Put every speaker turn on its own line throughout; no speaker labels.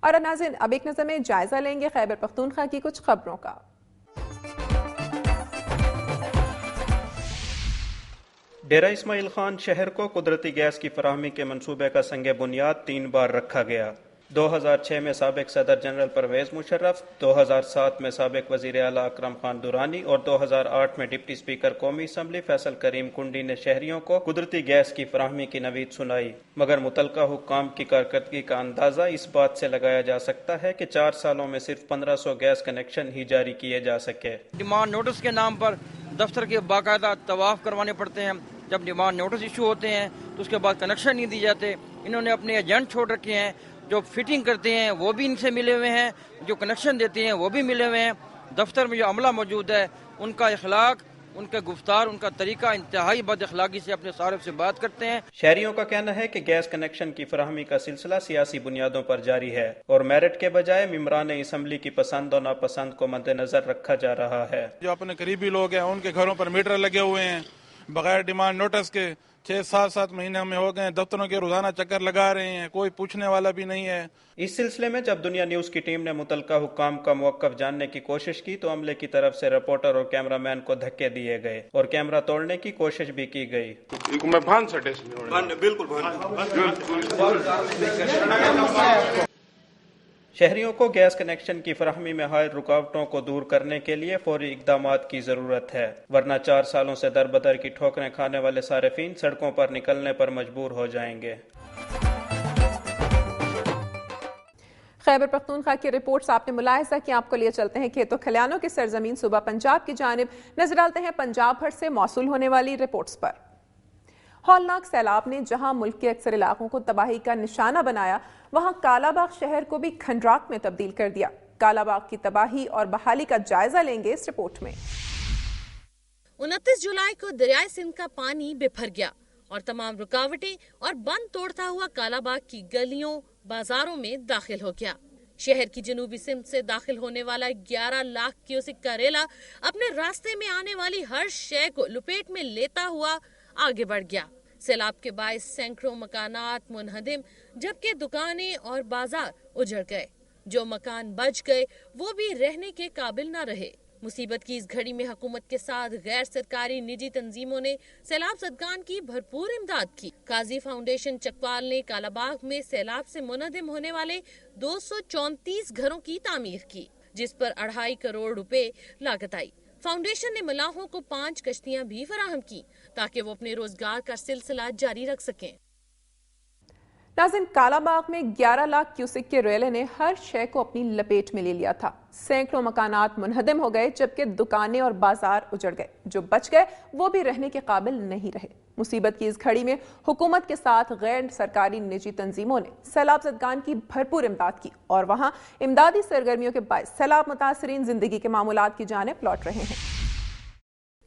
اور ناظرین اب ایک نظر میں جائزہ لیں گے خیبر پختونخوا کی کچھ خبروں کا۔
ڈیرہ اسماعیل خان شہر کو قدرتی گیس کی فراہمی کے منصوبے کا سنگ بنیاد 3 بار رکھا گیا۔ 2006 میں سابق صدر جنرل پرویز مشرف، 2007 میں سابق وزیر اعلیٰ اکرم خان درانی اور 2008 میں ڈپٹی اسپیکر قومی اسمبلی فیصل کریم کنڈی نے شہریوں کو قدرتی گیس کی فراہمی کی نوید سنائی، مگر متعلقہ حکام کی کارکردگی کا اندازہ اس بات سے لگایا جا سکتا ہے کہ 4 سالوں میں صرف 1500 گیس کنیکشن ہی جاری کیے جا سکے۔
ڈیمانڈ نوٹس کے نام پر دفتر کے باقاعدہ طواف کروانے پڑتے ہیں، جب ڈیمانڈ نوٹس ایشو ہوتے ہیں تو اس کے بعد کنیکشن نہیں دی جاتے۔ انہوں نے اپنے ایجنٹ چھوڑ رکھے ہیں، جو فٹنگ کرتے ہیں وہ بھی ان سے ملے ہوئے ہیں، جو کنیکشن دیتے ہیں وہ بھی ملے ہوئے ہیں۔ دفتر میں جو عملہ موجود ہے ان کا اخلاق، ان کا گفتار، ان کا طریقہ انتہائی بد اخلاقی سے اپنے صارف سے بات کرتے ہیں۔
شہریوں کا کہنا ہے کہ گیس کنیکشن کی فراہمی کا سلسلہ سیاسی بنیادوں پر جاری ہے اور میرٹ کے بجائے ممبران اسمبلی کی پسند و ناپسند کو مد نظر رکھا جا رہا ہے۔
جو اپنے قریبی لوگ ہیں ان کے گھروں پر میٹر لگے ہوئے ہیں بغیر ڈیمانڈ نوٹس کے، 6-7 مہینے ہمیں ہو گئے، دفتروں کے روزانہ چکر لگا رہے ہیں، کوئی پوچھنے والا بھی نہیں ہے۔
اس سلسلے میں جب دنیا نیوز کی ٹیم نے متعلقہ حکام کا موقف جاننے کی کوشش کی تو عملے کی طرف سے رپورٹر اور کیمرہ مین کو دھکے دیے گئے اور کیمرہ توڑنے کی کوشش بھی کی گئی۔ شہریوں کو گیس کنیکشن کی فراہمی میں حائل رکاوٹوں کو دور کرنے کے لیے فوری اقدامات کی ضرورت ہے، ورنہ 4 سالوں سے در بدر کی ٹھوکریں کھانے والے صارفین سڑکوں پر نکلنے پر مجبور ہو جائیں گے۔
خیبر پختونخوا کی رپورٹس آپ نے ملاحظہ کی، آپ کو لیے چلتے ہیں کھیتوں کھلیانوں کی سرزمین صوبہ پنجاب کی جانب، نظر ڈالتے ہیں پنجاب بھر سے موصول ہونے والی رپورٹس پر۔ ہولناک سیلاب نے جہاں ملک کے اکثر علاقوں کو تباہی کا نشانہ بنایا، وہاں کالا باغ شہر کو بھی کھنڈرات میں تبدیل کر دیا۔ کالا باغ کی تباہی اور بحالی کا جائزہ لیں گے اس رپورٹ میں۔
29 جولائی کو دریائے سندھ کا پانی بپھر گیا اور تمام رکاوٹیں اور بند توڑتا ہوا کالا باغ کی گلیوں بازاروں میں داخل ہو گیا۔ شہر کی جنوبی سمت سے داخل ہونے والا 11 لاکھ کیوسک کا ریلا اپنے راستے میں آنے والی ہر شے کو لپیٹ میں لیتا ہوا آگے بڑھ گیا۔ سیلاب کے باعث سینکڑوں مکانات منہدم، جبکہ دکانیں اور بازار اجڑ گئے۔ جو مکان بچ گئے وہ بھی رہنے کے قابل نہ رہے۔ مصیبت کی اس گھڑی میں حکومت کے ساتھ غیر سرکاری نجی تنظیموں نے سیلاب زدگان کی بھرپور امداد کی۔ قاضی فاؤنڈیشن چکوال نے کالا باغ میں سیلاب سے منہدم ہونے والے 234 گھروں کی تعمیر کی، جس پر 2.5 کروڑ روپے لاگت آئی۔ فاؤنڈیشن نے ملاحوں کو 5 کشتیاں بھی فراہم کی تاکہ وہ اپنے روزگار کا سلسلہ جاری رکھ سکیں۔
ناظرین، کالا باغ میں 11 لاکھ کیوسک کے ریلے نے ہر شے کو اپنی لپیٹ میں لے لیا تھا۔ سینکڑوں مکانات منہدم ہو گئے، جبکہ دکانیں اور بازار اجڑ گئے۔ جو بچ گئے وہ بھی رہنے کے قابل نہیں رہے۔ مصیبت کی اس گھڑی میں حکومت کے ساتھ غیر سرکاری نجی تنظیموں نے سیلاب زدگان کی بھرپور امداد کی اور وہاں امدادی سرگرمیوں کے باعث سیلاب متاثرین زندگی کے معمولات کی جانب لوٹ رہے ہیں۔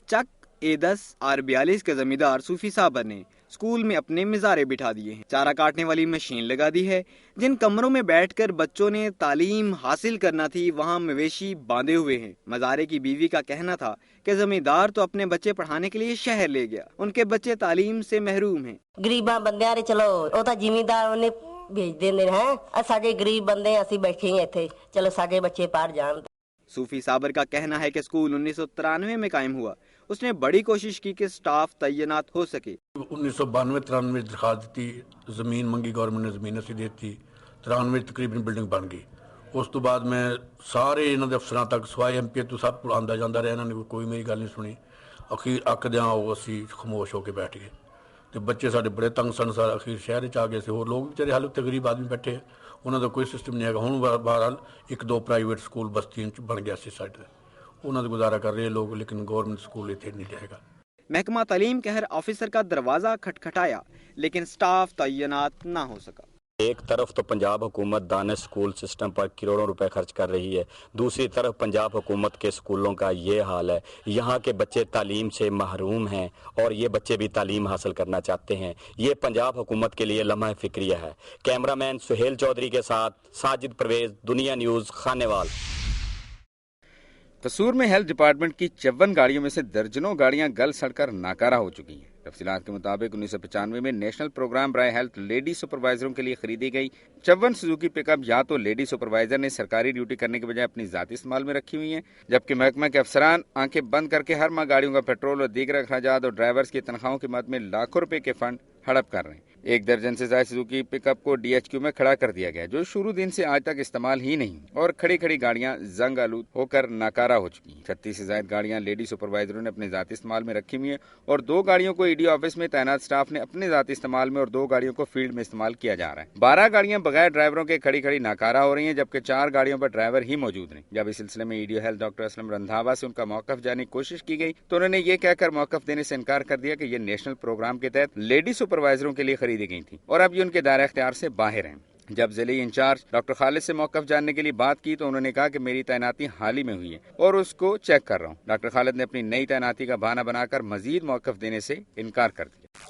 چک A10 R42 کے زمیندار صوفی صابر نے اسکول میں اپنے مزارے بٹھا دیے ہیں۔ چارہ کاٹنے والی مشین لگا دی ہے۔ جن کمروں میں بیٹھ کر بچوں نے تعلیم حاصل کرنا تھی وہاں مویشی باندھے ہوئے ہیں۔ مزارے کی بیوی کا کہنا تھا کہ زمیندار تو اپنے بچے پڑھانے کے لیے شہر لے گیا، ان کے بچے تعلیم سے محروم ہیں۔
غریباں بندیاں چلو وہ تو زمیندار نے بھیج دیندے ہیں، ساڈے غریب بندے اسی بیٹھے ہیں ایتھے، چلو ساڈے بچے پڑھ جان۔
صوفی صابر کا کہنا ہے کہ اسکول 1993 میں قائم ہوا۔ اس نے بڑی کوشش کی کہ سٹاف تعینات ہو سکے۔
1992-93 درخواست دی، زمین منگی، گورنمنٹ نے زمین اسی دیتی، 93 تقریباً بلڈنگ بن گئی۔ اس تو بعد میں سارے انہوں نے افسران تک سوائے ایم پی تو سب کو آندا جاندہ رہا، انہوں نے کوئی میری گل نہیں سنی۔ اخیر اکدیاں وہ اسی خاموش ہو کے بیٹھ گئے تو بچے سارے بڑے تنگ سن، سارے اخیر شہر چ آ گئے سے، اور لوگ بیچارے حالت غریب آدمی بیٹھے، انہوں کا کوئی سسٹم نہیں ہے۔ ہوں بہرحال 1-2 پرائیویٹ سکول بستی بن گیا سی سائڈ، انہوں نے گزارا کر رہے لوگ، لیکن گورنمنٹ سکول اتنے نہیں رہے گا۔
محکمہ تعلیم کے ہر آفیسر کا دروازہ کھٹکھٹایا لیکن سٹاف تعینات نہ ہو سکا۔
ایک طرف تو پنجاب حکومت دانش سکول سسٹم پر کروڑوں روپے خرچ کر رہی ہے، دوسری طرف پنجاب حکومت کے سکولوں کا یہ حال ہے۔ یہاں کے بچے تعلیم سے محروم ہیں اور یہ بچے بھی تعلیم حاصل کرنا چاہتے ہیں۔ یہ پنجاب حکومت کے لیے لمحہ فکریہ ہے۔ کیمرہ مین سہیل چودھری کے ساتھ ساجد پرویز، دنیا نیوز، خانیوال۔
قصور میں ہیلتھ ڈپارٹمنٹ کی 54 گاڑیوں میں سے درجنوں گاڑیاں گل سڑ کر ناکارہ ہو چکی ہیں۔ तफसीलात के मुताबिक 1995 में नेशनल प्रोग्राम ब्राय हेल्थ लेडी सुपरवाइजरों के लिए खरीदी गई 54 सुजुकी पिकअप या तो लेडी सुपरवाइजर ने सरकारी ड्यूटी करने के बजाय अपनी जाती इस्तेमाल में रखी हुई हैं, जबकि महकमा के अफसरान आंखें बंद करके हर माह गाड़ियों का पेट्रोल और दीगर अखराजात और ड्राइवर्स की तनख्वाहों की मद में लाखों रुपए के फंड हड़प कर रहे हैं। 1 दर्जन से ज्यादा सुजुकी पिकअप को DHQ में खड़ा कर दिया गया, जो शुरू दिन से आज तक इस्तेमाल ही नहीं, और खड़ी खड़ी गाड़ियां जंग आलूद होकर नाकारा हो चुकी हैं। 36 से ज्यादा गाड़ियां लेडी सुपरवाइजरों ने अपने जाती इस्तेमाल में रखी हुई हैं और 2 गाड़ियों को ED ऑफिस में तैनात स्टाफ ने अपने जाती इस्तेमाल में और 2 गाड़ियों को फील्ड में इस्तेमाल किया जा रहा है। 12 गाड़ियां बगैर ड्राइवरों के खड़ी खड़ी नाकारा हो रही हैं, जबकि 4 गाड़ियों पर ड्राइवर ही मौजूद नहीं। जब इस सिलसिले में ED health doctor Aslam Randhawa से उनका मौकफ जानने की कोशिश की गई तो उन्होंने ये कहकर मौकफ देने से इनकार कर दिया कि ये नेशनल प्रोग्राम के तहत लेडी सुपरवाइजरों के लिए खरीदी गई थी और अब ये उनके दायरा इख्तियार से बाहर हैं। जब जिले इंचार्ज डॉक्टर खालिद से मौकफ जानने के लिए बात की तो उन्होंने कहा कि मेरी तैनाती हाल ही में हुई है और उसको चेक कर रहा हूँ। डॉक्टर खालिद ने अपनी नई तैनाती का बहाना बनाकर मजीद मौकफ देने से इनकार कर दिया।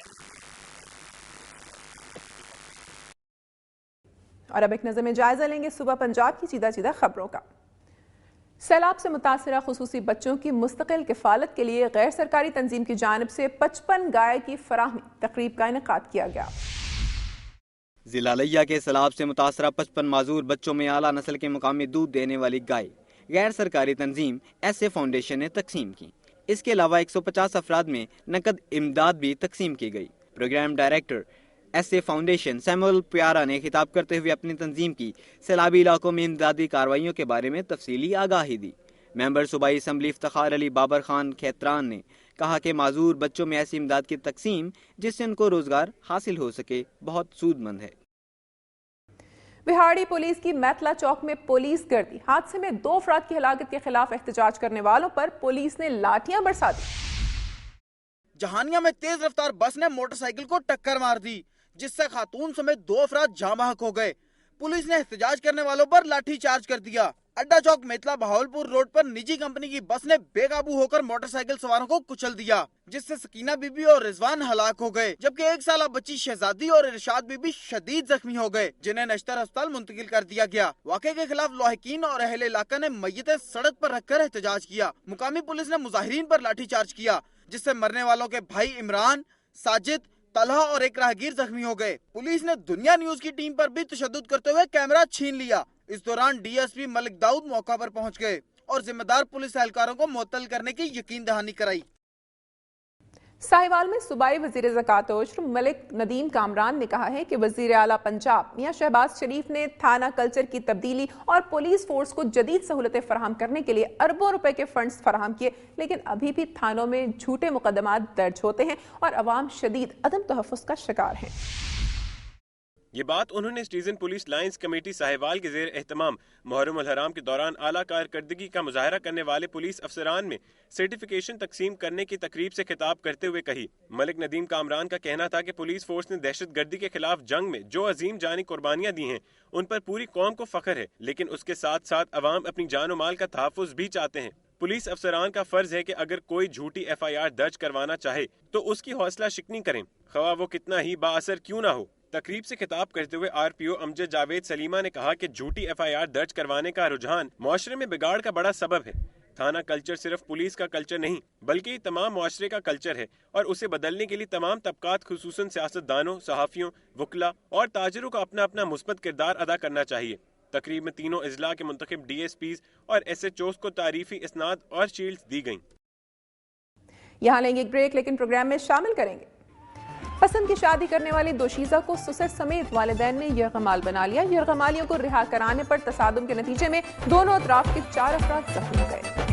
और अब एक नजर में जायजा लेंगे सुबह पंजाब की सीधा खबरों का। सैलाब से मुतासरा खुसूसी बच्चों की मुस्तकिल किफालत के लिए गैर सरकारी तंजीम की जानिब से 55 गाय की फराहमी तकरीब का इनेकाद किया गया।
जिला लिया के सैलाब से मुतासरा 55 माजूर बच्चों में आला नस्ल के मुकामी दूध देने वाली गाय गैर सरकारी तंजीम SA फाउंडेशन ने तकसीम की। इसके अलावा 150 अफराद में नकद इमदाद भी तकसीम की गई। Program director SA foundation Samuel Pyara ने खिताब करते हुए अपनी तंजीम की सैलाबी इलाकों में इमदादी कार्रवाइयों के बारे में तफसीली आगाही दी। मेंबर सूबाई असम्बली इफ्तिखार अली बाबर खान खैतरान ने कहा कि माजूर बच्चों में ऐसी इमदाद की तकसीम जिससे उनको रोजगार हासिल हो सके बहुत सूदमंद है।
बिहाड़ी पुलिस की मैथला चौक में पुलिस गर्दी हादसे में 2 अफराद की हलाकत के खिलाफ एहतजाज करने वालों पर पुलिस ने लाठियां बरसा दी।
जहानिया में तेज रफ्तार बस ने मोटरसाइकिल को टक्कर मार दी, जिससे खातून समेत 2 अफराद जाँ बहक हो गए। पुलिस ने एहतजाज करने वालों पर लाठी चार्ज कर दिया। अड्डा चौक मेतला बहावलपुर रोड पर निजी कंपनी की बस ने बेकाबू होकर मोटरसाइकिल सवारों को कुचल दिया, जिससे सकीना बीबी और रिजवान हलाक हो गए, जबकि 1 साला बच्ची शहजादी और इरशाद बीबी शदीद जख्मी हो गए, जिन्हें नश्तर अस्पताल मुंतकिल कर दिया गया। वाक़े के खिलाफ लाहिकीन और अहले इलाका ने मय्यतें सड़क पर रखकर एहतजाज किया। मुकामी पुलिस ने मुजाहिरीन पर लाठीचार्ज किया, जिससे मरने वालों के भाई इमरान, साजिद, तलहा और एक राहगीर जख्मी हो गए। पुलिस ने दुनिया न्यूज की टीम पर भी तशद्दुद करते हुए कैमरा छीन लिया। इस दौरान DSP मलिक दाऊद मौका पर पहुंच गए और जिम्मेदार पुलिस एहलकारों को मुअत्तल करने की यकीन दहानी कराई।
साहिवाल में सूबाई वजीर ज़कात उश्र मलिक नदीम कामरान ने कहा है कि वजीर आला पंजाब मियां शहबाज शरीफ ने थाना कल्चर की तब्दीली और पुलिस फोर्स को जदीद सहूलतें फराहम करने के लिए अरबों रुपए के फंड्स फराहम किए, लेकिन अभी भी थानों में झूठे मुकदमात दर्ज होते हैं और अवाम शदीद अदम तहफ़्फ़ुज़ का शिकार है।
ये बात उन्होंने citizen police lines committee Sahiwal के ज़ेर एहतमाम मुहर्रम अल हराम के दौरान आला कारकर्दगी का मुजाहरा करने वाले पुलिस अफसरान में सर्टिफिकेशन तकसीम करने की तकरीब से खिताब करते हुए कही। मलिक नदीम कामरान का कहना था कि पुलिस फोर्स ने दहशतगर्दी के खिलाफ जंग में जो अजीम जानी कुर्बानियां दी हैं उन पर पूरी कौम को फख्र है, लेकिन उसके साथ साथ अवाम अपनी जान और माल का तहफ़्फ़ुज़ भी चाहते हैं। पुलिस अफसरान का फर्ज है कि अगर कोई झूठी FIR दर्ज करवाना चाहे तो उसकी हौसला शिकनी करें, ख्वाह वो कितना ही बाअसर क्यों ना हो। तकरीब से खिताब करते हुए RPO अमजद जावेद सलीमा ने कहा कि झूठी FIR दर्ज करवाने का रुझान मुआशरे में बिगाड़ का बड़ा सबब है। थाना कल्चर सिर्फ पुलिस का कल्चर नहीं बल्कि तमाम मुआशरे का कल्चर है और उसे बदलने के लिए तमाम तबकात खुसूसन सियासतदानों, सहाफ़ियों, वकला और ताजरों को अपना अपना मुस्बत किरदार अदा करना चाहिए। तकरीब में तीनों अजला के मुंतखब DSPs और SHOs को तारीफी इसनाद और शील्ड्स दी गईं।
यहाँ लेंगे एक ब्रेक, लेकिन प्रोग्राम में शामिल करेंगे पसंद की शादी करने वाली दोशीज़ा को ससुर समेत वालिदैन ने यरगमाल बना लिया। यरगमालियों को रिहा कराने पर तसादुम के नतीजे में दोनों अतराफ के 4 अफराद जख्मी हो गए।